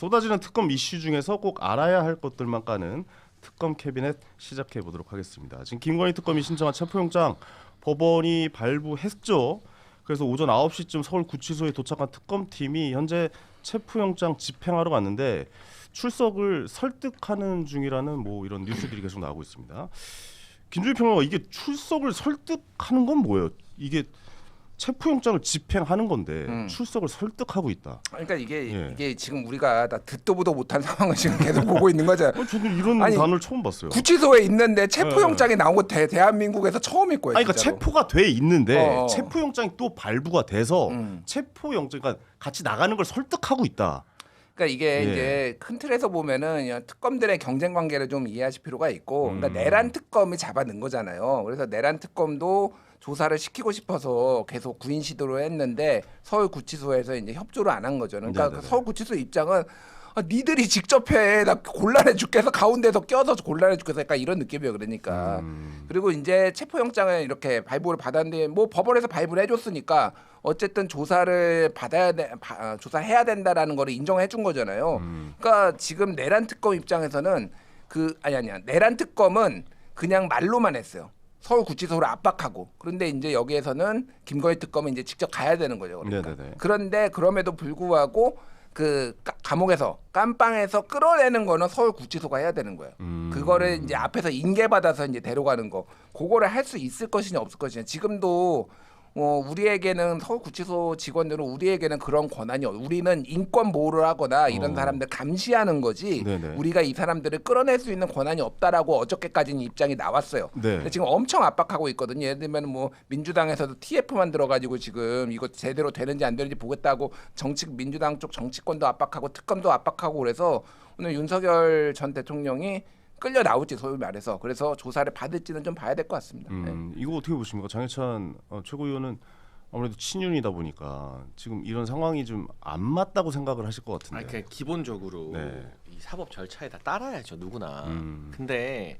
쏟아지는 특검 이슈 중에서 꼭 알아야 할 것들만 까는 특검 캐비넷 시작해 보도록 하겠습니다. 지금 김건희 특검이 신청한 체포영장 법원이 발부했죠. 그래서 오전 9시쯤 서울구치소에 도착한 특검팀이 현재 체포영장 집행하러 갔는데 출석을 설득하는 중이라는 뭐 이런 뉴스들이 계속 나오고 있습니다. 김준일 평론가, 이게 출석을 설득하는 건 뭐예요? 이게 체포영장을 집행하는 건데 출석을 설득하고 있다. 그러니까 이게 지금 우리가 다 듣도 보도 못한 상황을 지금 계속 보고 있는 거잖아요. 저는 이런 단어를 처음 봤어요. 구치소에 있는데 체포영장이 나온 거 대한민국에서 처음일 거예요. 아니, 그러니까 진짜로. 체포가 돼 있는데 체포영장이 또 발부가 돼서 체포영장, 그러니까 같이 나가는 걸 설득하고 있다. 그러니까 이게 이제 큰 틀에서 보면은 특검들의 경쟁 관계를 좀 이해하실 필요가 있고, 그러니까 내란 특검이 잡아넣은 거잖아요. 그래서 내란 특검도 조사를 시키고 싶어서 계속 구인 시도를 했는데 서울구치소에서 이제 협조를 안 한 거죠. 그러니까 그 서울구치소 입장은 니들이 직접 해. 나 곤란해 죽겠어. 가운데서 껴서 곤란해 죽겠어. 약간 이런 느낌이에요. 그러니까. 그리고 이제 체포영장을 이렇게 발부를 받았는데 뭐 법원에서 발부를 해줬으니까 어쨌든 조사를 조사해야 된다라는 거를 인정해 준 거잖아요. 그러니까 지금 내란 특검 입장에서는 내란 특검은 그냥 말로만 했어요. 서울구치소를 압박하고. 그런데 이제 여기에서는 김건희 특검은 이제 직접 가야 되는 거죠. 그러니까. 그런데 그럼에도 불구하고 그 감옥에서 깜빵에서 끌어내는 거는 서울구치소가 해야 되는 거예요. 그거를 이제 앞에서 인계받아서 이제 데려가는 거, 그거를 할 수 있을 것이냐 없을 것이냐. 지금도 우리에게는 서울구치소 직원들은 우리에게는 그런 권한이 우리는 인권 보호를 하거나 이런 사람들 감시하는 거지. 우리가 이 사람들을 끌어낼 수 있는 권한이 없다라고 어저께까지는 입장이 나왔어요. 근데 지금 엄청 압박하고 있거든요. 예를 들면 뭐 민주당에서도 TF만 들어가지고 지금 이거 제대로 되는지 안 되는지 보겠다고 민주당 쪽 정치권도 압박하고 특검도 압박하고, 그래서 오늘 윤석열 전 대통령이 끌려 나올지 소위 말해서, 그래서 조사를 받을지는 좀 봐야 될 것 같습니다. 이거 어떻게 보십니까? 장해찬 최고위원은 아무래도 친윤이다 보니까 지금 이런 상황이 좀 안 맞다고 생각을 하실 것 같은데. 그냥 기본적으로 이 사법 절차에 다 따라야죠, 누구나. 근데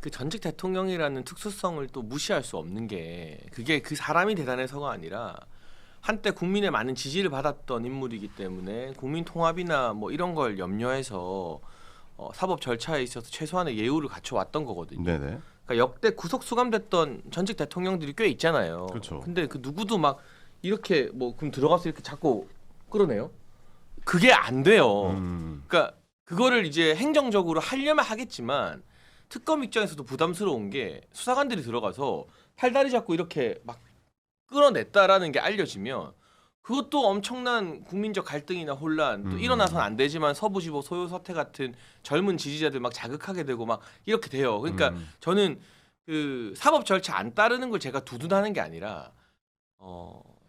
그 전직 대통령이라는 특수성을 또 무시할 수 없는 게, 그게 그 사람이 대단해서가 아니라 한때 국민의 많은 지지를 받았던 인물이기 때문에 국민 통합이나 뭐 이런 걸 염려해서 사법 절차에 있어서 최소한의 예우를 갖춰왔던 거거든요. 그러니까 역대 구속 수감됐던 전직 대통령들이 꽤 있잖아요. 그렇죠. 근데 그 누구도 막 이렇게 뭐 그럼 들어가서 이렇게 자꾸 끌어내요? 그게 안 돼요. 그러니까 그거를 이제 행정적으로 하려면 하겠지만 특검 입장에서도 부담스러운 게 수사관들이 들어가서 팔다리 잡고 이렇게 막 끌어냈다라는 게 알려지면 그것도 엄청난 국민적 갈등이나 혼란 또 일어나서는 안 되지만 서부지법 소요 사태 같은 젊은 지지자들 막 자극하게 되고 막 이렇게 돼요. 그러니까 저는 그 사법 절차 안 따르는 걸 제가 두둔하는 게 아니라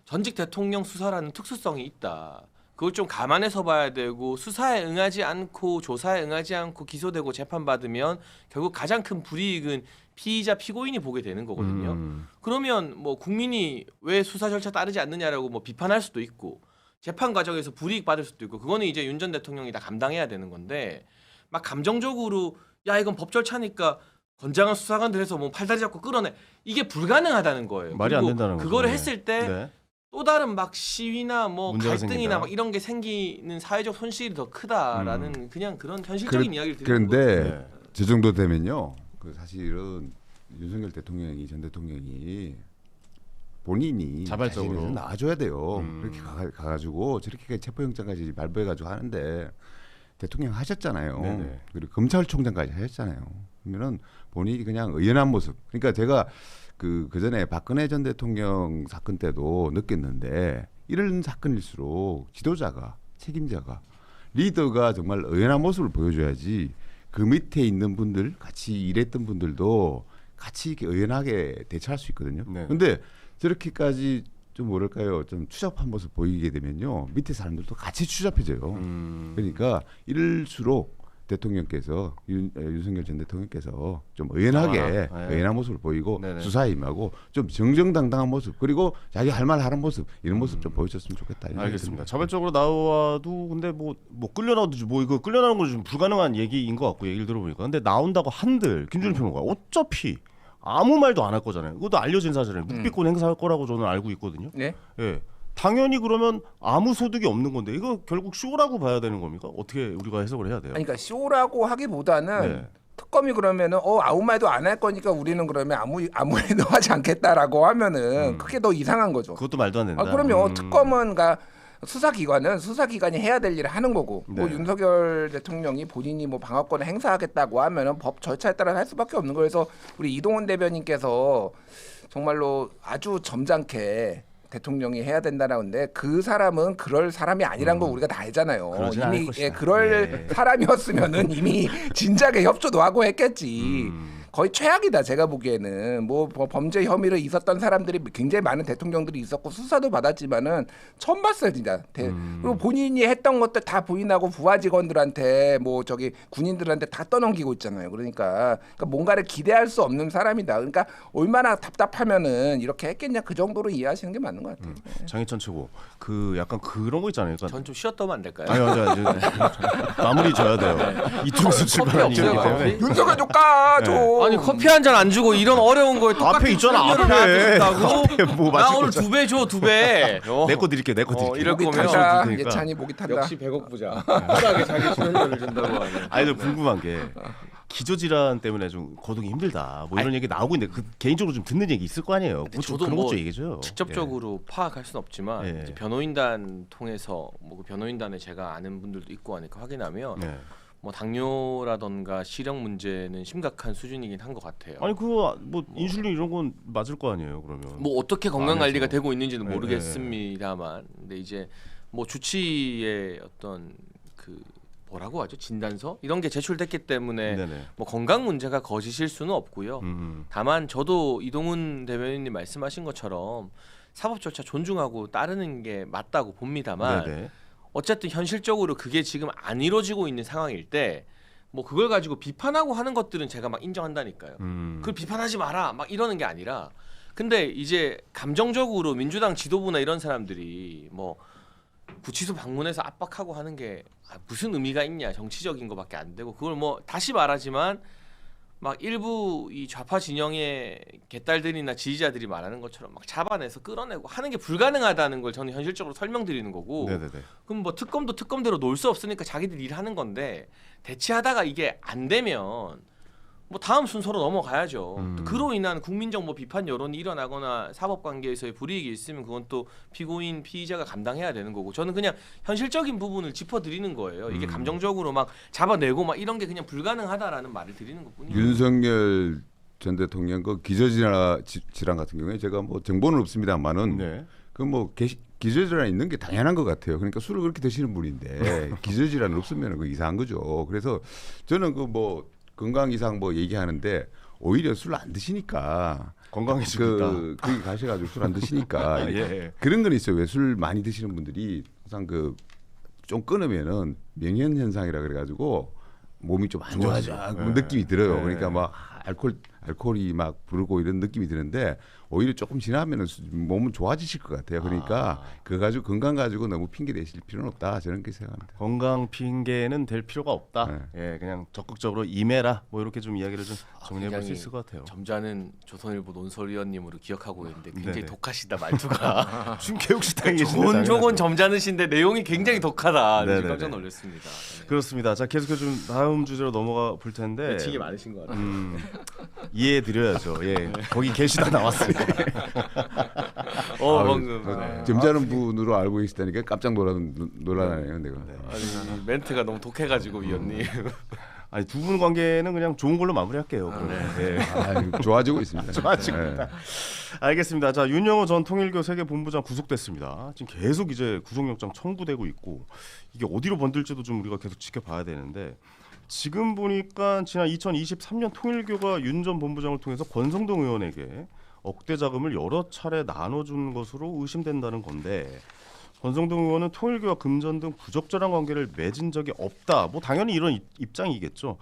전직 대통령 수사라는 특수성이 있다. 그걸 좀 감안해서 봐야 되고, 수사에 응하지 않고 조사에 응하지 않고 기소되고 재판받으면 결국 가장 큰 불이익은 피의자 피고인이 보게 되는 거거든요. 그러면 뭐 국민이 왜 수사 절차 따르지 않느냐라고 뭐 비판할 수도 있고 재판 과정에서 불이익 받을 수도 있고, 그거는 이제 윤 전 대통령이 다 감당해야 되는 건데, 막 감정적으로 야 이건 법 절차니까 건장한 수사관들에서 뭐 팔다리 잡고 끌어내, 이게 불가능하다는 거예요. 말이 안 된다는 거죠. 그거를 했을 때 또 다른 막 시위나 뭐 갈등이나 생긴다. 막 이런 게 생기는 사회적 손실이 더 크다라는 그냥 그런 현실적인 이야기를 드리는 그런데 거예요. 저 정도 되면요, 그 사실은 윤석열 대통령이 전 대통령이 본인이 자발적으로 나와줘야 돼요. 그렇게 가가지고 저렇게 체포영장까지 발부해가지고 하는데 대통령 하셨잖아요. 그리고 검찰총장까지 하셨잖아요. 그러면은 본인이 그냥 의연한 모습. 그러니까 제가 그 전에 박근혜 전 대통령 사건 때도 느꼈는데, 이런 사건일수록 지도자가, 책임자가, 리더가 정말 의연한 모습을 보여줘야지 그 밑에 있는 분들, 같이 일했던 분들도 같이 이렇게 의연하게 대처할 수 있거든요. 근데 저렇게까지 좀 뭐랄까요, 좀 추잡한 모습 보이게 되면요, 밑에 사람들도 같이 추잡해져요. 그러니까 이럴수록 대통령께서 윤석열 전 대통령께서 좀 의연하게 의연한 모습을 보이고 수사에 임하고 좀 정정당당한 모습, 그리고 자기 할 말 하는 모습, 이런 모습 좀 보여줬으면 좋겠다. 알겠습니다. 자발적으로 나와도 근데 뭐 끌려 나오든지 뭐 이거 끌려 나오는 건 좀 불가능한 얘기인 것 같고, 얘기를 들어보니까. 근데 나온다고 한들 김준일 평론가 어차피 아무 말도 안 할 거잖아요. 그것도 알려진 사실이에요. 묵비권 행사할 거라고 저는 알고 있거든요. 네. 예. 당연히 그러면 아무 소득이 없는 건데 이거 결국 쇼라고 봐야 되는 겁니까? 어떻게 우리가 해석을 해야 돼요? 아니, 그러니까 쇼라고 하기보다는 네. 특검이 그러면은 아무 말도 안 할 거니까 우리는 그러면 아무 일도 하지 않겠다라고 하면은 그게 더 이상한 거죠. 그것도 말도 안 된다. 그럼요. 특검은 그러니까 수사기관이 해야 될 일을 하는 거고 뭐 네. 윤석열 대통령이 본인이 뭐 방어권을 행사하겠다고 하면은 법 절차에 따라 할 수밖에 없는 거예요. 그래서 우리 이동훈 대변인께서 정말로 아주 점잖게 대통령이 해야 된다는데 그 사람은 그럴 사람이 아니란 걸 우리가 다 알잖아요. 그러진 않을 이미 것이다. 그럴 사람이었으면은 이미 진작에 협조도 하고 했겠지. 거의 최악이다 제가 보기에는. 뭐 범죄 혐의를 있었던 사람들이 굉장히 많은 대통령들이 있었고 수사도 받았지만은 처음 봤어요 진짜. 그리고 본인이 했던 것들 다 부인하고 부하 직원들한테 뭐 저기 군인들한테 다 떠넘기고 있잖아요. 그러니까 뭔가를 기대할 수 없는 사람이다. 그러니까 얼마나 답답하면은 이렇게 했겠냐 그 정도로 이해하시는 게 맞는 것 같아요. 장희찬 최고 그 약간 그런 거 있잖아요. 그러니까 전 좀 쉬었다 오면 안 될까요? 아니 마무리 줘야 돼요. 이쪽에서 출발한 커피 이유기 없어요, 때문에. 커피? 윤석열 조카 줘. 아니 커피 한 잔 안 주고 이런 어려운 거에 똑같은 앞에 있잖아, 설명을 앞에. 나한테 준다고? 앞에 뭐 나 마실 오늘 거잖아. 2배 줘 2배. 내 거 드릴게. 내 거 드릴게. 이럴 목이 거면 탄다. 테니까. 예찬이 목이 탄다. 역시 100억 부자. 쿨하게 자기 출연료를 준다고 하네. 아니 저 궁금한 게 기저질환 때문에 좀 거동이 힘들다. 뭐 이런 얘기 나오고 있는데 그 개인적으로 좀 듣는 얘기 있을 거 아니에요. 뭐 저도 그런 뭐 것좀 얘기죠. 직접적으로 파악할 수는 없지만 예. 이제 변호인단 통해서 뭐 그 변호인단에 제가 아는 분들도 있고 하니까 확인하면 예. 네. 뭐 당뇨라던가 시력 문제는 심각한 수준이긴 한 것 같아요. 아니 그거 뭐 인슐린 이런 건 맞을 거 아니에요. 그러면. 뭐 어떻게 건강 안에서. 관리가 되고 있는지는 네, 모르겠습니다만, 근데 이제 뭐 주치의 어떤 그 뭐라고 하죠 진단서 이런 게 제출됐기 때문에 네네. 뭐 건강 문제가 거짓일 수는 없고요. 다만 저도 이동훈 대변인님 말씀하신 것처럼 사법 절차 존중하고 따르는 게 맞다고 봅니다만 네네. 어쨌든 현실적으로 그게 지금 안 이루어지고 있는 상황일 때 뭐 그걸 가지고 비판하고 하는 것들은 제가 막 인정한다니까요. 그걸 비판하지 마라 막 이러는 게 아니라 근데 이제 감정적으로 민주당 지도부나 이런 사람들이 뭐 구치소 방문해서 압박하고 하는 게 무슨 의미가 있냐 정치적인 거밖에 안 되고 그걸 뭐 다시 말하지만 막 일부 이 좌파 진영의 개딸들이나 지지자들이 말하는 것처럼 막 잡아내서 끌어내고 하는 게 불가능하다는 걸 저는 현실적으로 설명드리는 거고 네네네. 그럼 뭐 특검도 특검대로 놀 수 없으니까 자기들 일하는 건데 대치하다가 이게 안 되면 뭐 다음 순서로 넘어가야죠. 또 그로 인한 국민적 뭐 비판 여론이 일어나거나 사법 관계에서의 불이익이 있으면 그건 또 피고인 피의자가 감당해야 되는 거고 저는 그냥 현실적인 부분을 짚어드리는 거예요. 이게 감정적으로 막 잡아내고 막 이런 게 그냥 불가능하다라는 말을 드리는 것뿐이에요. 윤석열 전 대통령 그 기저질환 같은 경우에 제가 뭐 정보는 없습니다만은 네. 그 뭐 기저질환 있는 게 당연한 것 같아요. 그러니까 술을 그렇게 드시는 분인데 기저질환 없으면 그 이상한 거죠. 그래서 저는 그 뭐 건강 이상 뭐 얘기하는데 오히려 술 안 드시니까 건강해지니까. 거기 가셔가지고 술 안 드시니까 예. 그런 건 있어요. 왜 술 많이 드시는 분들이 항상 그 좀 끊으면은 명현 현상이라 그래가지고 몸이 좀 안 좋아져 그런 느낌이 들어요. 네. 그러니까 막 알코올이 막 부르고 이런 느낌이 드는데 오히려 조금 지나면은 몸은 좋아지실 것 같아요. 그러니까 그거 가지고 건강 가지고 너무 핑계 대실 필요는 없다. 저는 그렇게 생각합니다. 건강 핑계는 될 필요가 없다. 예, 그냥 적극적으로 임해라. 뭐 이렇게 좀 이야기를 좀 정리해 볼 수 굉장히 있을 것 같아요. 점잖은 조선일보 논설위원님으로 기억하고 있는데 굉장히 네네. 독하시다 말투가. 지금 개혁식당에 계신데 조곤조곤 점잖으신데 내용이 굉장히 독하다. 네네네. 깜짝 놀랐습니다. 네. 그렇습니다. 자 계속해서 좀 다음 주제로 넘어가 볼 텐데 매칭이 많으신 것 같아요. 이해해 드려야죠. 예, 거기 계시다 나왔어요. 방금 점잖은 분으로 알고 계시다니까 깜짝 놀라네요. 내가. 아니, 멘트가 너무 독해가지고 위원님. 아니 두 분 관계는 그냥 좋은 걸로 마무리할게요. 예. 좋아지고 있습니다. 좋아지고 있다. 알겠습니다. 자 윤영호 전 통일교 세계본부장 구속됐습니다. 지금 계속 이제 구속영장 청구되고 있고 이게 어디로 번들지도 좀 우리가 계속 지켜봐야 되는데 지금 보니까 지난 2023년 통일교가 윤 전 본부장을 통해서 권성동 의원에게 억대 자금을 여러 차례 나눠준 것으로 의심된다는 건데 권성동 의원은 통일교와 금전 등 부적절한 관계를 맺은 적이 없다. 뭐 당연히 이런 입장이겠죠.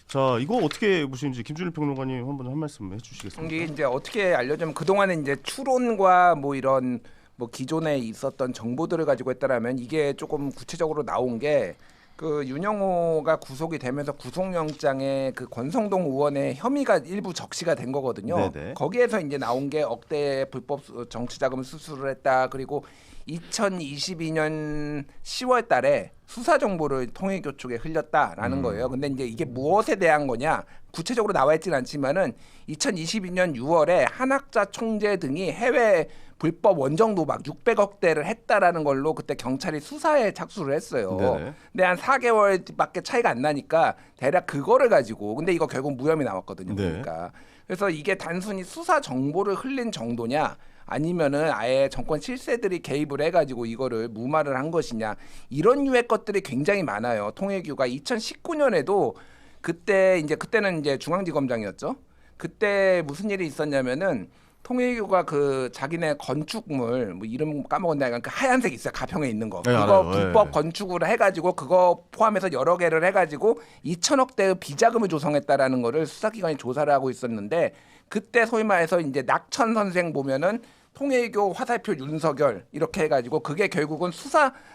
자 이거 어떻게 보시는지 김준일 평론가님 한번 한 말씀 해주시겠습니까? 이게 이제 어떻게 알려주면 그동안에 이제 추론과 뭐 이런 뭐 기존에 있었던 정보들을 가지고 했다라면 이게 조금 구체적으로 나온 게 그 윤영호가 구속이 되면서 구속영장에 그 권성동 의원의 혐의가 일부 적시가 된 거거든요. 네네. 거기에서 이제 나온 게 억대 불법 정치자금 수수를 했다. 그리고 2022년 10월 달에 수사 정보를 통일교 쪽에 흘렸다라는 거예요. 근데 이제 이게 무엇에 대한 거냐? 구체적으로 나와 있지는 않지만은 2022년 6월에 한학자 총재 등이 해외 불법 원정 도박 600억대를 했다라는 걸로 그때 경찰이 수사에 착수를 했어요. 네네. 근데 한 4개월밖에 차이가 안 나니까 대략 그거를 가지고 근데 이거 결국 무혐의 나왔거든요. 네. 그러니까 그래서 이게 단순히 수사 정보를 흘린 정도냐 아니면은 아예 정권 실세들이 개입을 해가지고 이거를 무마를 한 것이냐 이런 유의 것들이 굉장히 많아요. 통일교가 2019년에도 그때는 이제 중앙지검장이었죠. 그때 무슨 일이 있었냐면은 통일교가 그 자기네 건축물 뭐 이름 까먹었나 약간 그 하얀색 있어요. 가평에 있는 거. 네, 그거 알아요. 불법 네. 건축을 해가지고 그거 포함해서 여러 개를 해가지고 2천억대의 비자금을 조성했다라는 거를 수사기관이 조사를 하고 있었는데 그때 소위 말해서 이제 낙천 선생 보면은 통일교 화살표 윤석열 이렇게 해가지고 그게 결국은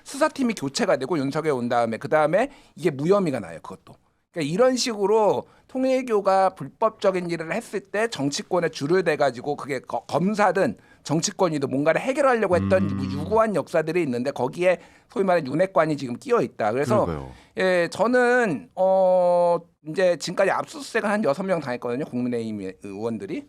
수사팀이 교체가 되고 윤석열 온 다음에 그 다음에 이게 무혐의가 나요. 그것도. 그러니까 이런 식으로 통일교가 불법적인 일을 했을 때 정치권에 줄을 대가지고 그게 검사든 정치권이든 뭔가를 해결하려고 했던 유구한 역사들이 있는데 거기에 소위 말하는 윤핵관이 지금 끼어 있다. 그래서 그러니까요. 예 저는 이제 지금까지 압수수색을 한 6명 당했거든요. 국민의힘 의원들이.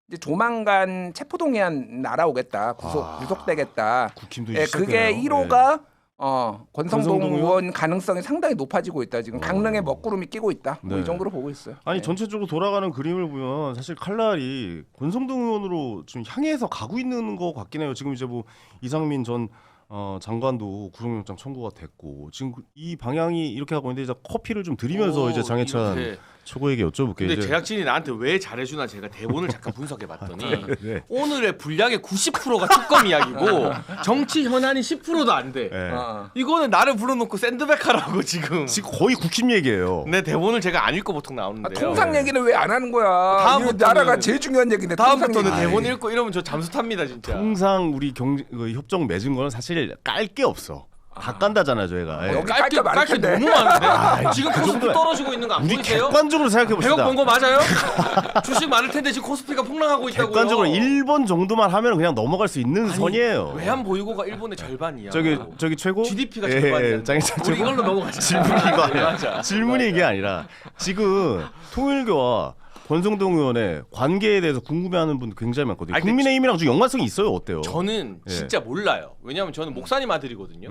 이제 조만간 체포동의안 날아오겠다. 구속되겠다. 국힘도 예, 그게 시작되네요. 1호가 권성동 권성동 의원 가능성이 상당히 높아지고 있다. 지금 강릉에 먹구름이 끼고 있다. 뭐 네. 이 정도로 보고 있어요. 아니 네. 전체적으로 돌아가는 그림을 보면 사실 칼날이 권성동 의원으로 지금 향해서 가고 있는 것 같긴 해요. 지금 이제 뭐 이상민 전 장관도 구속영장 청구가 됐고 지금 이 방향이 이렇게 하고 있는데 이제 커피를 좀 드리면서 이제 장해찬 이렇게. 최고에게 여쭤볼게요. 근데 이제 제작진이 나한테 왜 잘해주나 제가 대본을 잠깐 분석해봤더니 네. 오늘의 분량의 90%가 특검 이야기고 정치 현안이 10%도 안 돼. 네. 이거는 나를 불러놓고 샌드백하라고 지금. 지금 거의 국힘 얘기예요. 내 대본을 제가 안 읽고 보통 나오는데요. 통상 얘기는 왜 안 하는 거야? 이거 다음부터는- 나라가 제일 중요한 얘기인데 다음부터는 통상 얘기. 대본 읽고 이러면 저 잠수 탑니다 진짜. 통상 우리 협정 맺은 거는 사실 깔 게 없어. 다 깐다잖아요 저희가. 예. 여기 깔게 많을 깔게 텐데. 너무 많은데. 지금 그 코스피 정도야. 떨어지고 있는 거 안 우리 보이세요? 객관적으로 생각해 100억 봅시다. 번 거 맞아요? 주식 많을 텐데 지금 코스피가 폭락하고 있다고요. 객관적으로 1번 정도만 하면 그냥 넘어갈 수 있는 선이에요. 외환 보유고가 일본의 절반이야. 저기 최고 GDP가 예, 절반이야. 장희찬 우리 최고 이걸로 넘어가자. 질문이 이거 아니야. 맞아. 질문이 이게 아니라 지금 통일교와 권성동 의원의 관계에 대해서 궁금해하는 분들 굉장히 많거든요. 아니, 근데 국민의힘이랑 좀 연관성이 있어요, 어때요? 저는 예. 진짜 몰라요. 왜냐하면 저는 목사님 아들이거든요.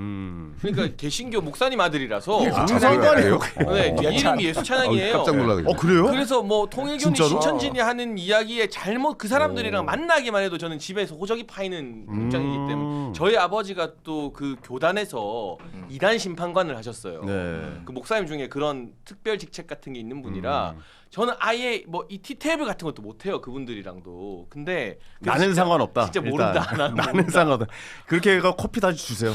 그러니까 개신교 목사님 아들이라서 무슨 상관이에요? 네, 이름이 예수 찬양이에요. 깜짝 놀라겠네. 그래요? 그래서 뭐 통일교니 진짜로? 신천지니 하는 이야기에 잘못 그 사람들이랑 만나기만 해도 저는 집에서 호적이 파이는 입장이기 때문에 저희 아버지가 또 그 교단에서 이단 심판관을 하셨어요. 네. 그 목사님 중에 그런 특별 직책 같은 게 있는 분이라 저는 아예 뭐 이 티테이블 같은 것도 못 해요 그분들이랑도. 근데 나는 진짜- 상관없다. 진짜 일단. 모른다. 나는 상관없다. 그렇게 해가 커피 다시 주세요.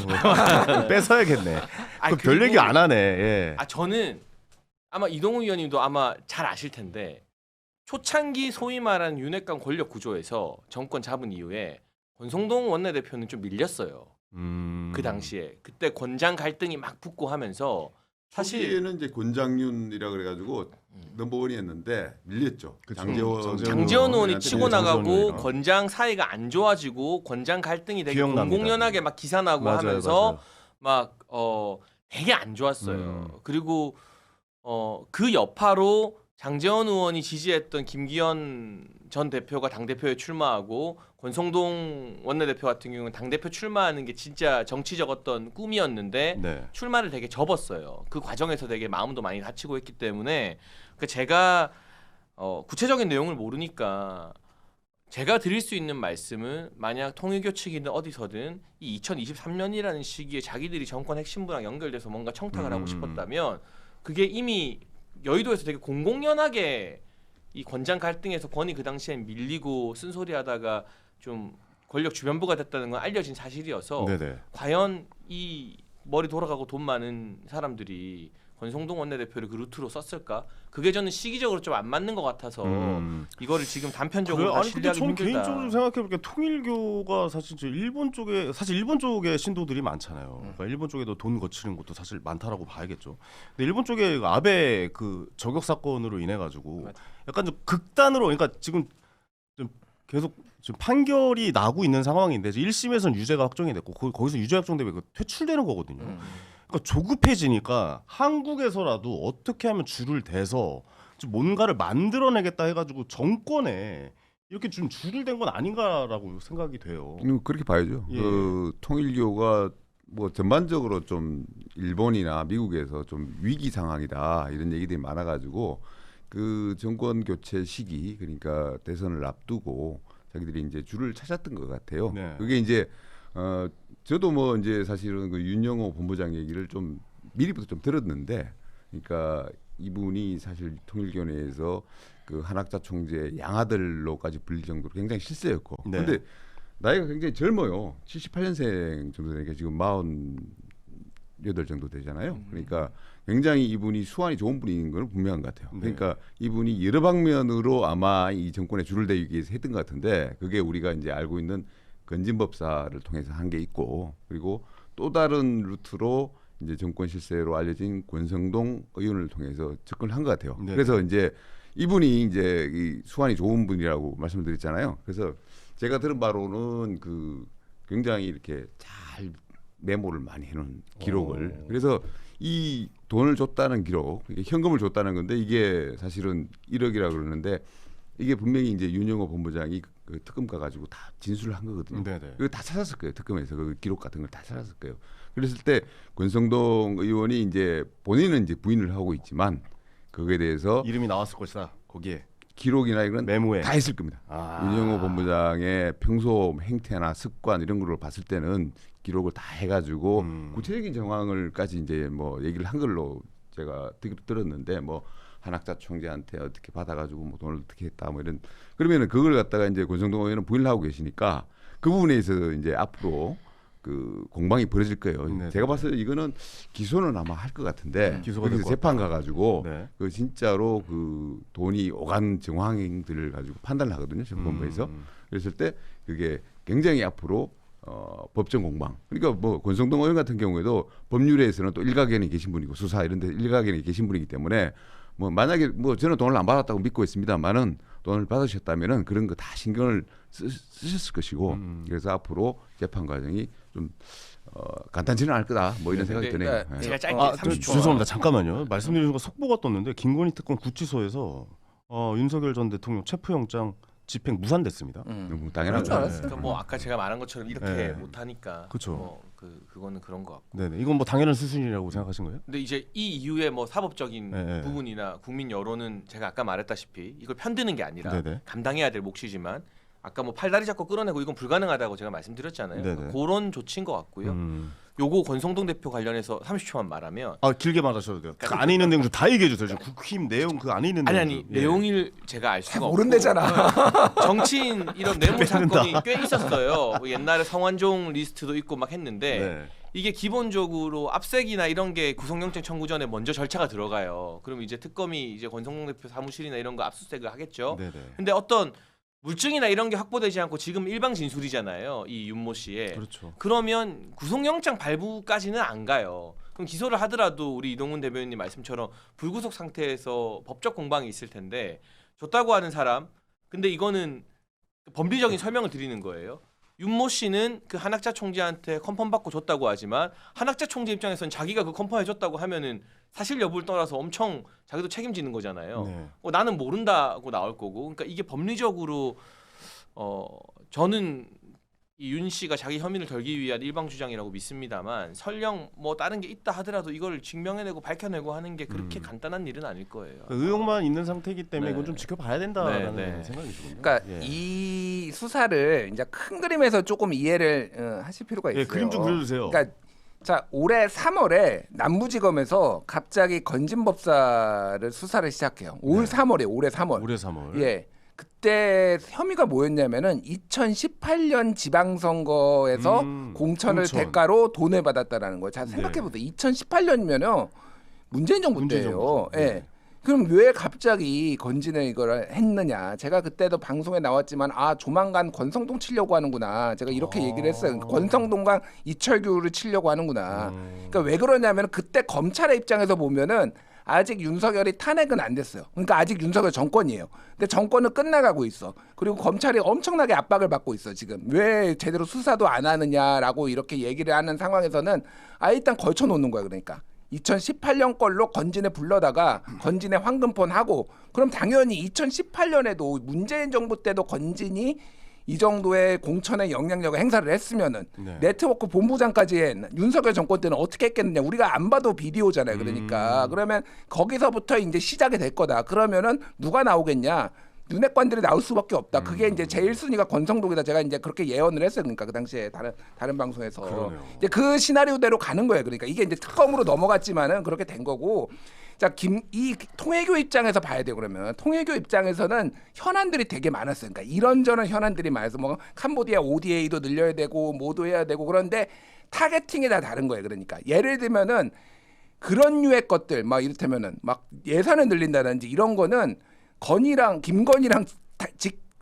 뺏어야겠네. 아니, 별 그리고- 얘기 안 하네. 예. 저는 아마 이동훈 의원님도 아마 잘 아실 텐데 초창기 소위 말하는 윤핵관 권력 구조에서 정권 잡은 이후에 권성동 원내대표는 좀 밀렸어요. 그 당시에 그때 권장 갈등이 막 붙고 하면서 사실 사실은 이제 권장윤이라 그래가지고 넘버원이었는데 밀렸죠. 그쵸. 장재원 장재원 의원이 치고 장재원 나가고 의원이랑. 권장 사이가 안 좋아지고 권장 갈등이 되게 기억납니다. 공공연하게 막 기사 나고 맞아요, 하면서 맞아요. 막 되게 안 좋았어요. 그리고 그 여파로 장재원 의원이 지지했던 김기현 전 대표가 당 대표에 출마하고 권성동 원내대표 같은 경우는 당 대표 출마하는 게 진짜 정치적 어떤 꿈이었는데 네. 출마를 되게 접었어요. 그 과정에서 되게 마음도 많이 다치고 했기 때문에 제가 구체적인 내용을 모르니까 제가 드릴 수 있는 말씀은 만약 통일교 측이든 어디서든 이 2023년이라는 시기에 자기들이 정권 핵심부랑 연결돼서 뭔가 청탁을 하고 싶었다면 그게 이미 여의도에서 되게 공공연하게 이 권장 갈등에서 권이 그 당시엔 밀리고 쓴소리하다가 좀 권력 주변부가 됐다는 건 알려진 사실이어서 네네. 과연 이 머리 돌아가고 돈 많은 사람들이 권성동 원내대표를 그 루트로 썼을까? 그게 저는 시기적으로 좀 안 맞는 것 같아서 이거를 지금 단편적으로 다 아니 근데 신뢰하기 저는 힘들다. 개인적으로 생각해볼게 통일교가 사실 저 일본 쪽에 신도들이 많잖아요. 그러니까 일본 쪽에도 돈 거치는 것도 사실 많다라고 봐야겠죠. 근데 일본 쪽에 아베 그 저격 사건으로 인해 가지고 약간 좀 극단으로 그러니까 지금 좀 계속 지금 판결이 나고 있는 상황인데 1심에서는 유죄가 확정이 됐고 거기서 유죄 확정되면 이거 퇴출되는 거거든요. 그러니까 조급해지니까 한국에서라도 어떻게 하면 줄을 대서 좀 뭔가를 만들어내겠다 해가지고 정권에 이렇게 좀 줄을 댄 건 아닌가라고 생각이 돼요. 그렇게 봐야죠. 예. 그 통일교가 뭐 전반적으로 좀 일본이나 미국에서 좀 위기 상황이다 이런 얘기들이 많아가지고 그 정권 교체 시기 그러니까 대선을 앞두고 자기들이 이제 줄을 찾았던 것 같아요. 네. 그게 이제 저도 뭐 이제 사실은 그 윤영호 본부장 얘기를 좀 미리부터 좀 들었는데, 그러니까 이분이 사실 통일교 내에서 그 한학자 총재 양아들로까지 불릴 정도로 굉장히 실세였고, 네. 근데 나이가 굉장히 젊어요. 78년생 정도 되니까 지금 48 정도 되잖아요. 그러니까 굉장히 이분이 수완이 좋은 분인 건 분명한 것 같아요. 그러니까 이분이 여러 방면으로 아마 이 정권에 줄을 대기 위해서 했던 것 같은데, 그게 우리가 이제 알고 있는 건진법사를 통해서 한 게 있고, 그리고 또 다른 루트로 이제 정권 실세로 알려진 권성동 의원을 통해서 접근을 한 것 같아요. 네. 그래서 이제 이분이 이제 이 수완이 좋은 분이라고 말씀을 드렸잖아요. 그래서 제가 들은 바로는 그 굉장히 이렇게 잘 메모를 많이 해놓은 기록을. 그래서 이 돈을 줬다는 기록, 이게 현금을 줬다는 건데 이게 사실은 1억이라 그러는데 이게 분명히 이제 윤영호 본부장이 그 특검 가가지고 다 진술을 한 거거든요. 네네. 그거 다 찾았을 거예요. 특검에서 그 기록 같은 걸 다 찾았을 거예요. 그랬을 때 권성동 의원이 이제 본인은 이제 부인을 하고 있지만 거기에 대해서 이름이 나왔을 것이다. 거기에 기록이나 이런 메모에 다 있을 겁니다. 윤영호 본부장의 평소 행태나 습관 이런 거를 봤을 때는 기록을 다 해가지고 구체적인 정황을까지 이제 뭐 얘기를 한 걸로 제가 들었는데, 뭐 한학자 총재한테 어떻게 받아가지고 뭐 돈을 어떻게 했다 뭐 이런, 그러면은 그걸 갖다가 이제 권성동 의원은 부인을 하고 계시니까 그 부분에 있어서 이제 앞으로 그 공방이 벌어질 거예요. 네네. 제가 봤을 때 이거는 기소는 아마 할 것 같은데 기소가 될 거기서 것 재판 가가지고 네. 그 진짜로 그 돈이 오간 정황들을 가지고 판단을 하거든요, 재판부에서. 그랬을 때 그게 굉장히 앞으로 법정 공방. 그러니까 뭐 권성동 의원 같은 경우에도 법률에서는 또 일가견이 계신 분이고 수사 이런 데 일가견이 계신 분이기 때문에 뭐 만약에 뭐 저는 돈을 안 받았다고 믿고 있습니다만은 돈을 받으셨다면은 그런 거 다 신경을 쓰셨을 것이고, 그래서 앞으로 재판 과정이 좀 간단치는 않을 거다 뭐 이런 생각이 드네요. 예. 제가 짧게 아, 30초. 죄송합니다. 잠깐만요. 말씀드린 순간 속보가 떴는데 김건희 특검 구치소에서 윤석열 전 대통령 체포영장 집행 무산됐습니다. 너무 당연한 그렇지 거예요. 않았어요? 그러니까 뭐 아까 제가 말한 것처럼 이렇게 네. 못하니까 그쵸. 뭐 그거는 그런 것 같고. 네네. 이건 뭐 당연한 수순이라고 생각하신 거예요? 근데 이제 이 이후에 뭐 사법적인 네. 부분이나 국민 여론은 제가 아까 말했다시피 이걸 편드는 게 아니라 네네. 감당해야 될 몫이지만, 아까 뭐 팔다리 잡고 끌어내고 이건 불가능하다고 제가 말씀드렸잖아요. 네네. 그런 조치인 것 같고요. 요거 권성동 대표 관련해서 30초만 말하면, 아 길게 말하셔도 돼요. 그 안에 있는 내용 좀 다 얘기해 주세요. 국힘 내용 그 안에 있는 아니 내용. 좀. 예. 내용을 제가 알 수가 없고 모른대잖아. 정치인 이런 뇌물 사건이 꽤 있었어요. 뭐 옛날에 성완종 리스트도 있고 막 했는데 네. 이게 기본적으로 압색이나 이런 게 구속영장 청구 전에 먼저 절차가 들어가요. 그럼 이제 특검이 이제 권성동 대표 사무실이나 이런 거 압수수색을 하겠죠. 네네. 근데 어떤 물증이나 이런 게 확보되지 않고 지금 일방 진술이잖아요. 이 윤모 씨의. 그렇죠. 그러면 구속영장 발부까지는 안 가요. 그럼 기소를 하더라도 우리 이동훈 대변인님 말씀처럼 불구속 상태에서 법적 공방이 있을 텐데, 줬다고 하는 사람, 근데 이거는 법리적인 설명을 드리는 거예요. 윤모 씨는 그 한학자 총재한테 컨펌 받고 줬다고 하지만 한학자 총재 입장에서는 자기가 그 컨펌 해줬다고 하면은 사실 여부를 떠나서 엄청 자기도 책임지는 거잖아요. 네. 나는 모른다고 나올 거고. 그러니까 이게 법리적으로 저는 이 윤 씨가 자기 혐의를 덜기 위한 일방 주장이라고 믿습니다만, 설령 뭐 다른 게 있다 하더라도 이걸 증명해내고 밝혀내고 하는 게 그렇게 간단한 일은 아닐 거예요. 그 의혹만 있는 상태이기 때문에 네. 이건 좀 지켜봐야 된다라는 네. 생각이시군요. 그러니까 예. 이 수사를 이제 큰 그림에서 조금 이해를 하실 필요가 있어요. 예, 그림 좀 그려주세요. 그러니까 자, 올해 3월에 남부지검에서 갑자기 건진법사를 수사를 시작해요. 올 네. 3월에 올해 3월. 올해 3월. 예. 그때 혐의가 뭐였냐면은 2018년 지방선거에서 공천을 공천. 대가로 돈을 받았다라는 거예요. 자, 생각해 보세요. 2018년이면요. 문재인 정부 문재인 때예요. 정부죠. 예. 네. 그럼 왜 갑자기 건진을 이걸 했느냐? 제가 그때도 방송에 나왔지만 조만간 권성동 치려고 하는구나. 제가 이렇게 얘기를 했어요. 권성동과 이철규를 치려고 하는구나. 그러니까 왜 그러냐면 그때 검찰의 입장에서 보면은 아직 윤석열이 탄핵은 안 됐어요. 그러니까 아직 윤석열 정권이에요. 근데 정권은 끝나가고 있어. 그리고 검찰이 엄청나게 압박을 받고 있어 지금. 왜 제대로 수사도 안 하느냐라고 이렇게 얘기를 하는 상황에서는 일단 걸쳐놓는 거야. 그러니까 2018년 걸로 건진에 불러다가 건진에 황금폰 하고, 그럼 당연히 2018년에도 문재인 정부 때도 건진이 이 정도의 공천의 영향력을 행사를 했으면은 네트워크 본부장까지 한 윤석열 정권 때는 어떻게 했겠느냐. 우리가 안 봐도 비디오잖아요. 그러니까 그러면 거기서부터 이제 시작이 될 거다. 그러면은 누가 나오겠냐? 윤핵관들이 나올 수밖에 없다. 그게 이제 제일 순위가 권성동이다. 제가 이제 그렇게 예언을 했어요. 그러니까 그 당시에 다른 방송에서 그러네요. 이제 그 시나리오대로 가는 거예요. 그러니까 이게 이제 특검으로 넘어갔지만은 그렇게 된 거고. 자, 이 통일교 입장에서 봐야 돼요. 그러면 통일교 입장에서는 현안들이 되게 많았어요. 그러니까 이런저런 현안들이 많아서 뭐 캄보디아 ODA도 늘려야 되고 뭐도 해야 되고, 그런데 타겟팅이 다 다른 거예요. 그러니까 예를 들면은 그런 류의 것들 막 이를테면은 막 예산을 늘린다든지 이런 거는 김건희랑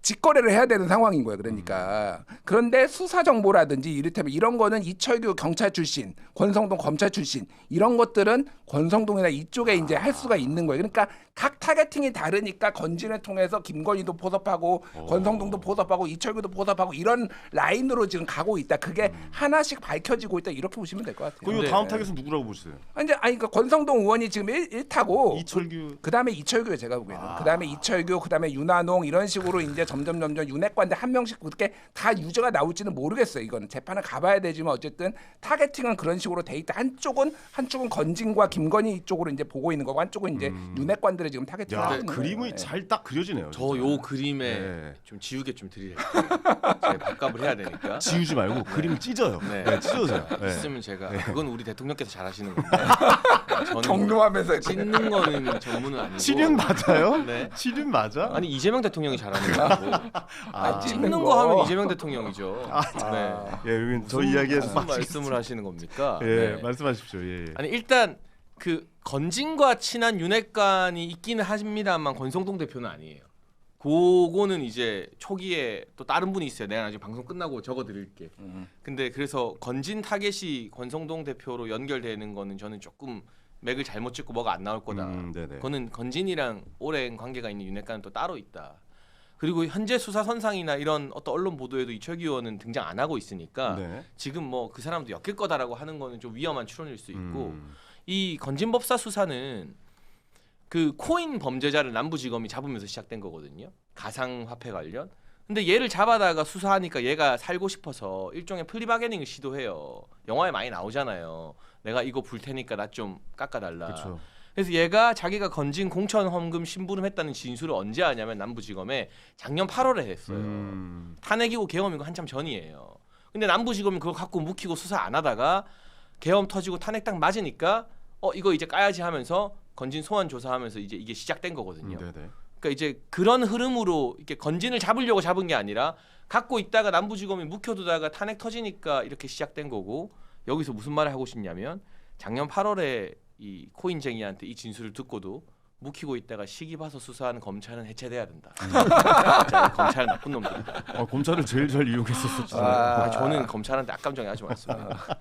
직거래를 해야 되는 상황인 거예요. 그러니까 그런데 수사 정보라든지 이를테면 이런 거는 이철규 경찰 출신, 권성동 검찰 출신, 이런 것들은 권성동이나 이쪽에 이제 할 수가 있는 거예요. 그러니까 각 타겟팅이 다르니까 건진을 통해서 김건희도 포섭하고 권성동도 포섭하고 이철규도 포섭하고 이런 라인으로 지금 가고 있다. 그게 하나씩 밝혀지고 있다. 이렇게 보시면 될 것 같아요. 그리고 네. 다음 타겟은 누구라고 보세요? 그러니까 권성동 의원이 지금 1타고 이철규. 그다음에 이철규예요. 제가 보기에는. 그다음에 이철규, 그다음에 윤한홍, 이런 식으로 이제 점점 윤핵관들 한 명씩 그렇게 다 유저가 나올지는 모르겠어요. 이거는 재판을 가봐야 되지만 어쨌든 타겟팅은 그런 식으로 돼 있다. 한쪽은 건진과 김건희 쪽으로 이제 보고 있는 거고, 한쪽은 이제 윤핵관들을 지금 타겟팅을 야, 하고 있는 그림이 거예요. 잘 딱 그려지네요. 저 요 그림에 네. 좀 지우개 좀 드릴게요. 제가 밥값을 해야 되니까. 지우지 말고 그림을 찢어요. 네. 네, 찢어져요. 네. 있으면 제가 그건 우리 대통령께서 잘하시는 건데 저는 경로하면서 이렇게. 찢는 거는 전문은 아니고. 치륜 맞아요? 네. 치륜 맞아? 아니 이재명 대통령이 잘하는 거고. 찢는 거 하면 이재명 대통령이죠. 네. 예, 여기 저 이야기에서 무슨 말씀을 하시는 겁니까? 예, 네. 말씀하십시오. 예. 아니 일단 그 건진과 친한 윤핵관이 있기는 합니다만 권성동 대표는 아니에요. 그거는 이제 초기에 또 다른 분이 있어요. 내가 나중에 방송 끝나고 적어드릴게. 근데 그래서 건진 타겟이 권성동 대표로 연결되는 거는 저는 조금 맥을 잘못 짚고 뭐가 안 나올 거다. 네네. 그거는 건진이랑 오랜 관계가 있는 윤핵관은 또 따로 있다. 그리고 현재 수사 선상이나 이런 어떤 언론 보도에도 이철규 의원은 등장 안 하고 있으니까 네. 지금 뭐 그 사람도 엮일 거다라고 하는 거는 좀 위험한 추론일 수 있고 이 건진법사 수사는 그 코인 범죄자를 남부지검이 잡으면서 시작된 거거든요. 가상화폐 관련. 근데 얘를 잡아다가 수사하니까 얘가 살고 싶어서 일종의 플리바게닝을 시도해요. 영화에 많이 나오잖아요. 내가 이거 불 테니까 나 좀 깎아달라. 그렇죠. 그래서 얘가 자기가 건진 공천 헌금 심부름했다는 진술을 언제 하냐면 남부지검에 작년 8월에 했어요. 탄핵이고 계엄이고 한참 전이에요. 근데 남부지검이 그걸 갖고 묵히고 수사 안 하다가 계엄 터지고 탄핵 딱 맞으니까 이거 이제 까야지 하면서 건진 소환 조사하면서 이제 이게 시작된 거거든요. 네네. 그러니까 이제 그런 흐름으로 이렇게 건진을 잡으려고 잡은 게 아니라 갖고 있다가 남부지검이 묵혀두다가 탄핵 터지니까 이렇게 시작된 거고, 여기서 무슨 말을 하고 싶냐면 작년 8월에 이 코인쟁이한테 이 진술을 듣고도 묵히고 있다가 시기 봐서 수사하는 검찰은 해체돼야 된다. 진짜 검찰은 나쁜 놈들이다. 검찰을 제일 잘 이용했었잖아요. 저는 검찰한테 악감정이 아주 많습니다.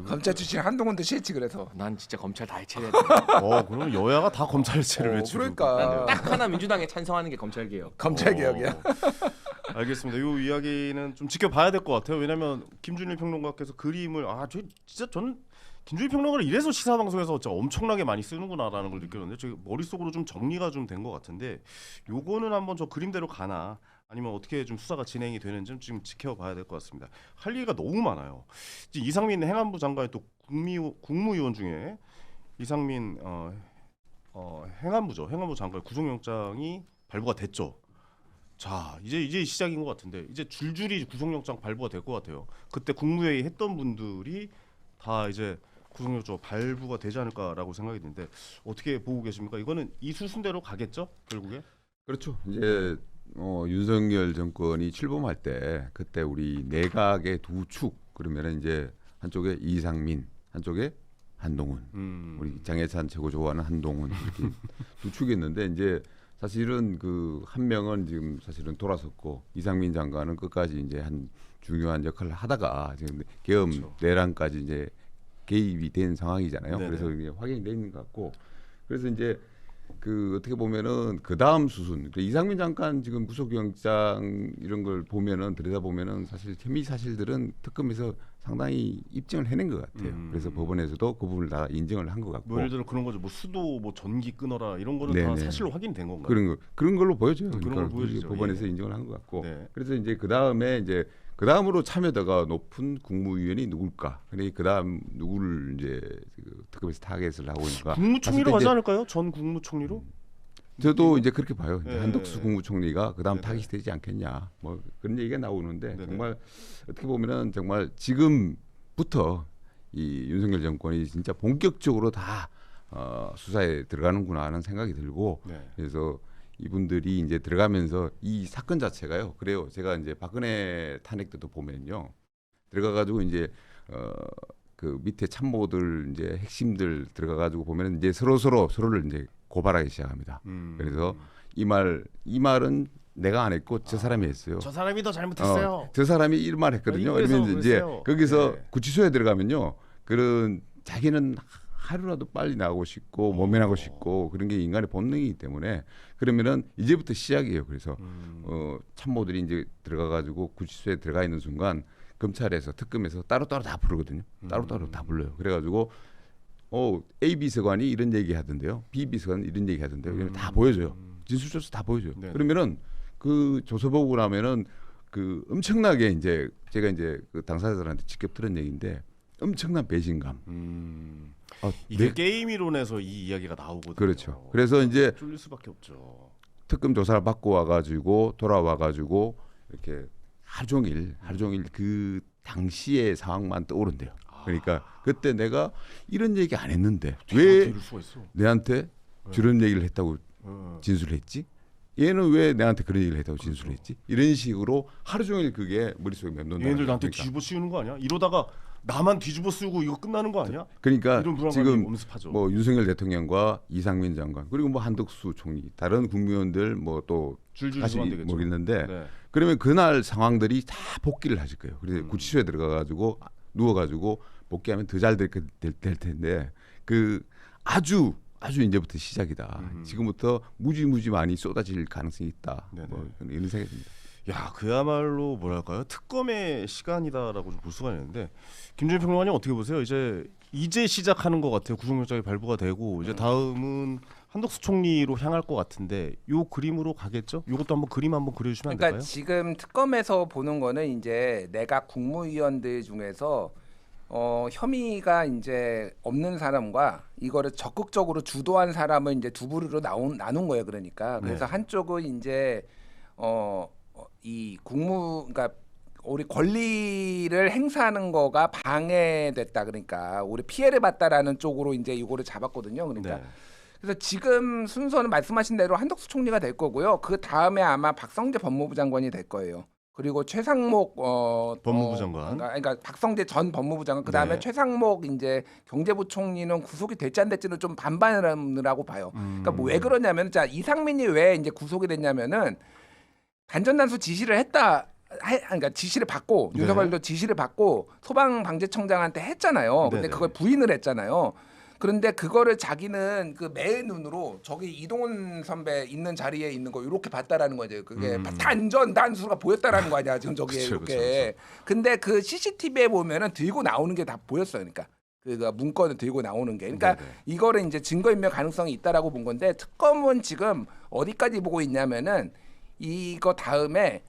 검찰 출신 한동훈도 싫지. 그래서 난 진짜 검찰 다 해체해야 된다. 그러면 여야가 다 검찰 체를 외치고. 그러니까 딱 하나 민주당에 찬성하는 게 검찰 개혁. 검찰 개혁이야. 알겠습니다. 이 이야기는 좀 지켜봐야 될 것 같아요. 왜냐하면 김준일 평론가께서 그림을 저는 김준일 평론가를 이래서 시사 방송에서 진짜 엄청나게 많이 쓰는구나라는 걸 느꼈는데 제 머릿속으로 좀 정리가 좀 된 것 같은데, 요거는 한번 저 그림대로 가나 아니면 어떻게 좀 수사가 진행이 되는지 좀 지켜봐야 될 것 같습니다. 할 얘기가 너무 많아요. 이상민 행안부 장관의 또 국무위원 중에 이상민 행안부 장관 구속영장이 발부가 됐죠. 자, 이제 시작인 것 같은데 이제 줄줄이 구속영장 발부가 될 것 같아요. 그때 국무회의 했던 분들이 다 이제 구속영장 발부가 되지 않을까라고 생각이 드는데 어떻게 보고 계십니까? 이거는 이 수순대로 가겠죠, 결국에? 그렇죠. 이제 윤석열 정권이 출범할 때 그때 우리 내각의 두 축, 그러면은 이제 한쪽에 이상민, 한쪽에 한동훈, 우리 장해찬 최고 좋아하는 한동훈, 이렇게 두 축이었는데 이제 사실은 그 한 명은 지금 사실은 돌아섰고 이상민 장관은 끝까지 이제 한 중요한 역할을 하다가 지금 계엄 그렇죠. 내란까지 이제 개입이 된 상황이잖아요. 네네. 그래서 이게 확인이 돼 있는 것 같고, 그래서 이제 그 어떻게 보면은 그 다음 수순 이상민 장관 지금 구속영장 이런 걸 보면은 들여다 보면은 사실 혐의 사실들은 특검에서 상당히 입증을 해낸 것 같아요. 그래서 법원에서도 그 부분을 다 인정을 한 것 같고. 뭐 예를 들어 그런 거죠. 뭐 수도 뭐 전기 끊어라 이런 거는 다 네네. 사실로 확인된 건가요? 그런 걸로 보여져요. 그런 그러니까 걸 보여지죠. 법원에서 예. 인정을 한 것 같고. 네. 그래서 이제 그 다음에 이제 그 다음으로 참여도가 높은 국무위원이 누굴까? 근데 그 다음 누구를 이제 그 특검에서 타겟을 하고 있는가? 국무총리로 봤을 때 하지 이제 않을까요? 전 국무총리로? 저도 이제 그렇게 봐요. 이제 네. 한덕수 국무총리가 그 다음 네네. 타깃이 되지 않겠냐. 뭐 그런 얘기가 나오는데 네네. 정말 어떻게 보면은 정말 지금부터 이 윤석열 정권이 진짜 본격적으로 다 수사에 들어가는구나 하는 생각이 들고 네. 그래서 이분들이 이제 들어가면서 이 사건 자체가요. 그래요. 제가 이제 박근혜 탄핵 때도 보면요. 들어가 가지고 이제 그 밑에 참모들 이제 핵심들 들어가 가지고 보면 이제 서로를 이제 고발하기 시작합니다. 그래서 이 말은 내가 안 했고 저 사람이 했어요. 저 사람이 더 잘못했어요. 저 사람이 이런 말 했거든요. 그래서 그러면 이제 그랬어요. 거기서 네. 구치소에 들어가면요. 그런 자기는 하루라도 빨리 나오고 싶고 모면하고 싶고 그런 게 인간의 본능이기 때문에 그러면은 이제부터 시작이에요. 그래서 참모들이 이제 들어가 가지고 구치소에 들어가 있는 순간 검찰에서 특검에서 따로따로 다 부르거든요. 따로따로 다 불러요. 그래가지고 A 비서관이 이런 얘기 하던데요. B 비서관이 이런 얘기 하던데요. 이러면 다 보여줘요. 진술조서 다 보여줘요. 네네. 그러면은 그 조서 보고 나면은 그 엄청나게 이제 제가 이제 그 당사자들한테 직접 들은 얘기인데 엄청난 배신감. 이게 게임 이론에서 이 이야기가 나오거든요. 그렇죠. 그래서 이제 쫄릴 수밖에 없죠. 특검 조사를 받고 와가지고 돌아와가지고 이렇게 하루 종일 그 당시의 상황만 떠오른대요. 그러니까 그때 내가 이런 얘기 안 했는데 왜 이럴 수가 있어. 내한테 저런 얘기를 했다고 어. 진술을 했지? 얘는 왜 내한테 그런 얘기를 했다고 진술을 했지? 이런 식으로 하루 종일 그게 머릿속에 맴돈다. 얘네들 나한테 뒤집어 씌우는 거 아니야? 이러다가 나만 뒤집어 쓰고 이거 끝나는 거 아니야? 그러니까 이런 불안감이 지금 엄습하죠. 뭐 윤석열 대통령과 이상민 장관 그리고 뭐 한덕수 총리 다른 국무위원들 뭐 또 줄줄 다시 서면 되겠죠. 모르겠는데 네. 그러면 그날 상황들이 다 복귀를 하실 거예요. 그래서 구치소에 들어가가지고 누워가지고 복귀하면 더 잘 될 텐데 그 아주 이제부터 시작이다. 지금부터 무지 많이 쏟아질 가능성이 있다. 네네. 뭐 이런 생각이 듭니다. 야, 그야말로 뭐랄까요? 특검의 시간이다라고 좀 볼 수가 있는데 김준일 평론가님 어떻게 보세요? 이제 시작하는 것 같아요. 구속영장이 발부가 되고 이제 다음은 한덕수 총리로 향할 것 같은데 요 그림으로 가겠죠? 요것도 한번 그림 한번 그려주시면 안 그러니까 될까요? 지금 특검에서 보는 거는 이제 내각 국무위원들 중에서 혐의가 이제 없는 사람과 이거를 적극적으로 주도한 사람을 이제 두 부류로 나눈 거예요. 그러니까 그래서 네. 한쪽은 이제 이 그러니까 우리 권리를 행사하는 거가 방해됐다. 그러니까 우리 피해를 봤다라는 쪽으로 이제 이거를 잡았거든요. 그러니까 네. 그래서 지금 순서는 말씀하신 대로 한덕수 총리가 될 거고요. 그 다음에 아마 박성재 법무부 장관이 될 거예요. 그리고 최상목 법무부 장관. 그러니까 박성재 전 법무부 장관 그 다음에 네. 최상목 이제 경제부총리는 구속이 될지 안 될지는 좀 반반이라고 봐요. 그러니까 뭐 왜 그러냐면 자 이상민이 왜 이제 구속이 됐냐면은 단전단수 지시를 했다. 그러니까 지시를 받고 네. 윤석열도 지시를 받고 소방방재청장한테 했잖아요. 근데 네네. 그걸 부인을 했잖아요. 그런데 그거를 자기는 그 매의 눈으로 저기 이동훈 선배 있는 자리에 있는 거 이렇게 봤다라는 거죠. 그게 단전 단수가 보였다라는 거 아니야 지금 저기에 그쵸, 이렇게. 근데 그 CCTV에 보면은 들고 나오는 게 다 보였어요. 그러니까 그 문건을 들고 나오는 게. 그러니까 네네. 이거를 이제 증거인멸 가능성이 있다라고 본 건데 특검은 지금 어디까지 보고 있냐면은 이거 다음에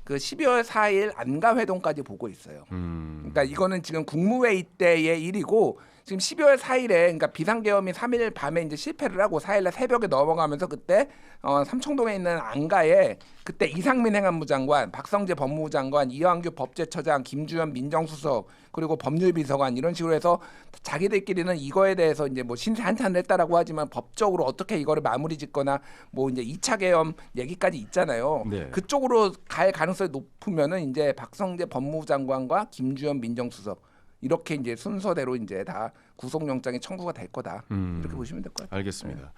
그 12월 4일 안가 회동까지 보고 있어요. 그러니까 이거는 지금 국무회의 때의 일이고 지금 12월 4일에 그러니까 비상계엄이 3일 밤에 이제 실패를 하고 4일날 새벽에 넘어가면서 그때 삼청동에 있는 안가에 그때 이상민 행안부 장관, 박성재 법무부 장관, 이완규 법제처장, 김주현 민정수석 그리고 법률비서관 이런 식으로 해서 자기들끼리는 이거에 대해서 이제 뭐 신세 한탄을 했다라고 하지만 법적으로 어떻게 이거를 마무리 짓거나 뭐 이제 2차 계엄 얘기까지 있잖아요. 네. 그쪽으로 갈 가능성이 높으면은 이제 박성재 법무부 장관과 김주현 민정수석 이렇게 이제 순서대로 이제 다 구속영장이 청구가 될 거다 이렇게 보시면 될 것 같아요. 알겠습니다.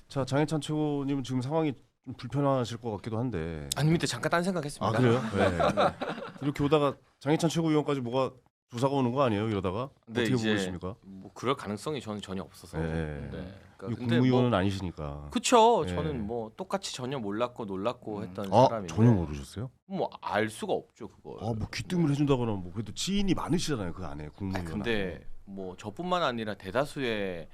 자, 장해찬 최고님은 지금 상황이 좀 불편하실 것 같기도 한데. 아닙니다. 잠깐 딴 생각했습니다. 아, 그래요? 네. 이렇게 오다가 장해찬 최고위원까지 뭐가 조사가 오는 거 아니에요? 이러다가 네, 어떻게 보고 이제 계십니까? 뭐 그럴 가능성이 저는 전혀 없어서. 네. 네. 않습니까? 국무위원은 아니시니까. 그쵸. 예. 저는 뭐 똑같이 전혀 몰랐고 놀랐고 했던 아 사람인데 전혀 모르셨어요? 뭐 알 수가 없죠 그걸. 아뭐 귀뜸을 해준다거나 뭐 그래도 지인이 많으시잖아요 그 안에 국무위원. 근데 뭐 저뿐만 아니라 대다수의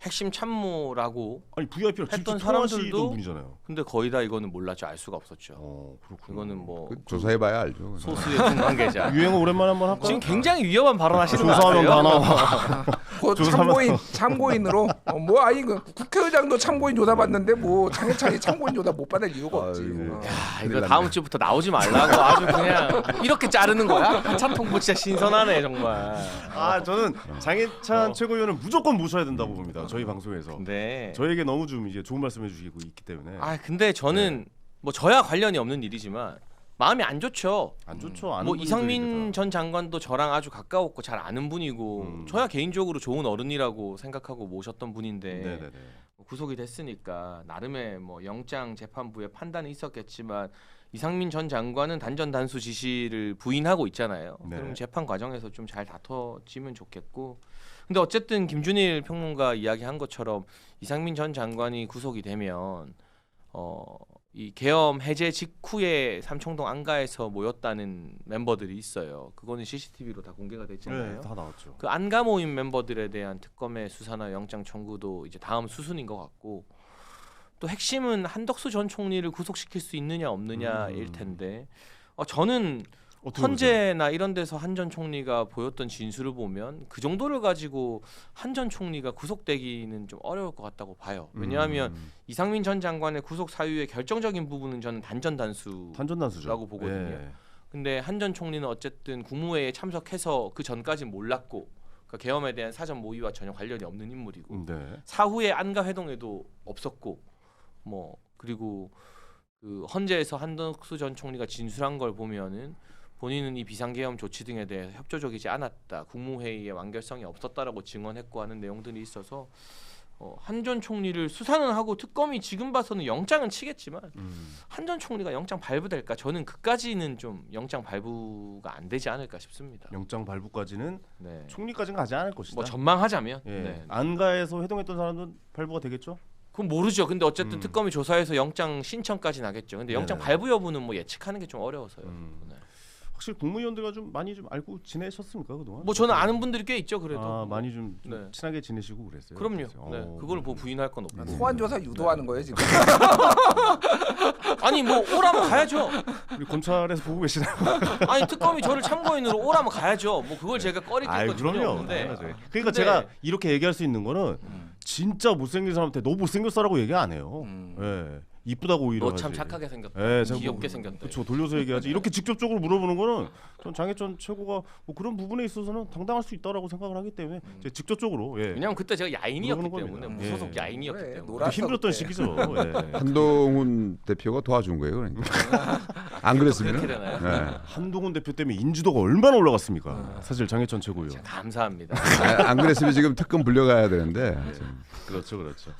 핵심 참모라고 아니 VIP랑 했던 직접 통화하시던 사람들도 분이잖아요. 근데 거의 다 이거는 몰랐죠. 알 수가 없었죠. 그렇군요. 이거는 뭐 그 조사해봐야 알죠. 소수의 군관계자. 유행어 오랜만에 한번 할까요? 지금 굉장히 위험한 발언하시는 거 조사하면 아세요? 다 나와. 그 참고인으로 뭐 아니 그 국회의장도 참고인 조사받는데 뭐 장해찬이 참고인 조사 못 받을 이유가 없지. 아이고. 야, 이거 다음 주부터 나오지 말라고 아주 그냥 이렇게 자르는 거야? 한참통보 진짜 신선하네 정말. 아 저는 장해찬 최고위원은 무조건 모셔야 된다고 봅니다. 저희 방송에서. 네. 저에게 너무 좀 이제 좋은 말씀해 주시고 있기 때문에. 아 근데 저는 뭐 저야 관련이 없는 일이지만 마음이 안 좋죠. 안 좋죠. 아는 뭐 분들이 이상민 다. 전 장관도 저랑 아주 가까웠고 잘 아는 분이고 저야 개인적으로 좋은 어른이라고 생각하고 모셨던 분인데 네네네. 구속이 됐으니까 나름의 뭐 영장 재판부의 판단이 있었겠지만 이상민 전 장관은 단전 단수 지시를 부인하고 있잖아요. 네. 그럼 재판 과정에서 좀 잘 다퉈지면 좋겠고. 근데 어쨌든 김준일 평론가 이야기한 것처럼 이상민 전 장관이 구속이 되면 이 계엄 해제 직후에 삼청동 안가에서 모였다는 멤버들이 있어요. 그거는 CCTV로 다 공개가 됐잖아요. 네, 다 나왔죠. 그 안가 모임 멤버들에 대한 특검의 수사나 영장 청구도 이제 다음 수순인 것 같고 또 핵심은 한덕수 전 총리를 구속시킬 수 있느냐 없느냐일 텐데 저는 어떻게 보세요? 헌재나 이런 데서 한 전 총리가 보였던 진술을 보면 그 정도를 가지고 한 전 총리가 구속되기는 좀 어려울 것 같다고 봐요. 왜냐하면 이상민 전 장관의 구속 사유의 결정적인 부분은 저는 단전 단수라고 단전단수죠. 보거든요. 예. 근데 한 전 총리는 어쨌든 국무회의에 참석해서 그 전까지는 몰랐고 그러니까 계엄에 대한 사전 모의와 전혀 관련이 없는 인물이고 네. 사후에 안가 회동에도 없었고 뭐 그리고 그 헌재에서 한덕수 전 총리가 진술한 걸 보면은 본인은 이 비상계엄 조치 등에 대해 협조적이지 않았다. 국무회의에 완결성이 없었다라고 증언했고 하는 내용들이 있어서 한 전 총리를 수사는 하고 특검이 지금 봐서는 영장은 치겠지만 한 전 총리가 영장 발부될까? 저는 그까지는 좀 영장 발부가 안 되지 않을까 싶습니다. 영장 발부까지는 네. 총리까지는 가지 않을 것이다. 뭐 전망하자면 예. 네. 안가에서 회동했던 사람은 발부가 되겠죠? 그건 모르죠. 근데 어쨌든 특검이 조사해서 영장 신청까지 나겠죠. 근데 영장 네네. 발부 여부는 뭐 예측하는 게 좀 어려워서요. 네. 확실히 국무위원들과 좀 많이 좀 알고 지내셨습니까 그동안? 뭐 저는 아는 분들이 꽤 있죠. 그래도 아 많이 좀 네. 친하게 지내시고 그랬어요. 그럼요. 그래서. 네. 그걸 뭐 부인할 건 없고. 소환 조사 유도하는 거예요 지금. 아니 뭐 오라면 가야죠. 우리 검찰에서 보고 계시나요? 아니 특검이 저를 참고인으로 오라면 가야죠. 뭐 그걸 제가 꺼리낄 아이 건 전혀 그럼요. 없는데. 그러니까 근데- 제가 이렇게 얘기할 수 있는 거는 진짜 못생긴 사람한테 너 못생겼어라고 얘기 안 해요. 예. 이쁘다고 오히려 너 참 하지. 착하게 생겼다. 예, 제가 귀엽게 뭐- 생겼다. 그렇죠. 돌려서 얘기하지. 이렇게 직접적으로 물어보는 거는 전 장해찬 최고가 뭐 그런 부분에 있어서는 당당할 수 있다라고 생각을 하기 때문에 이제 직접적으로 예. 왜냐면 그때 제가 야인이었기 물어보는 때문에 겁니다. 무소속 예. 야인이었기 그래, 때문에. 놀았어, 힘들었던 그때. 시기죠. 예. 한동훈 대표가 도와준 거예요, 그러니까. 안 그랬으면. 그렇게 되나요? 네. 한동훈 대표 때문에 인지도가 얼마나 올라갔습니까? 사실 장해찬 최고요. 감사합니다. 안 그랬으면 지금 특검 불려가야 되는데. 그렇죠, 그렇죠.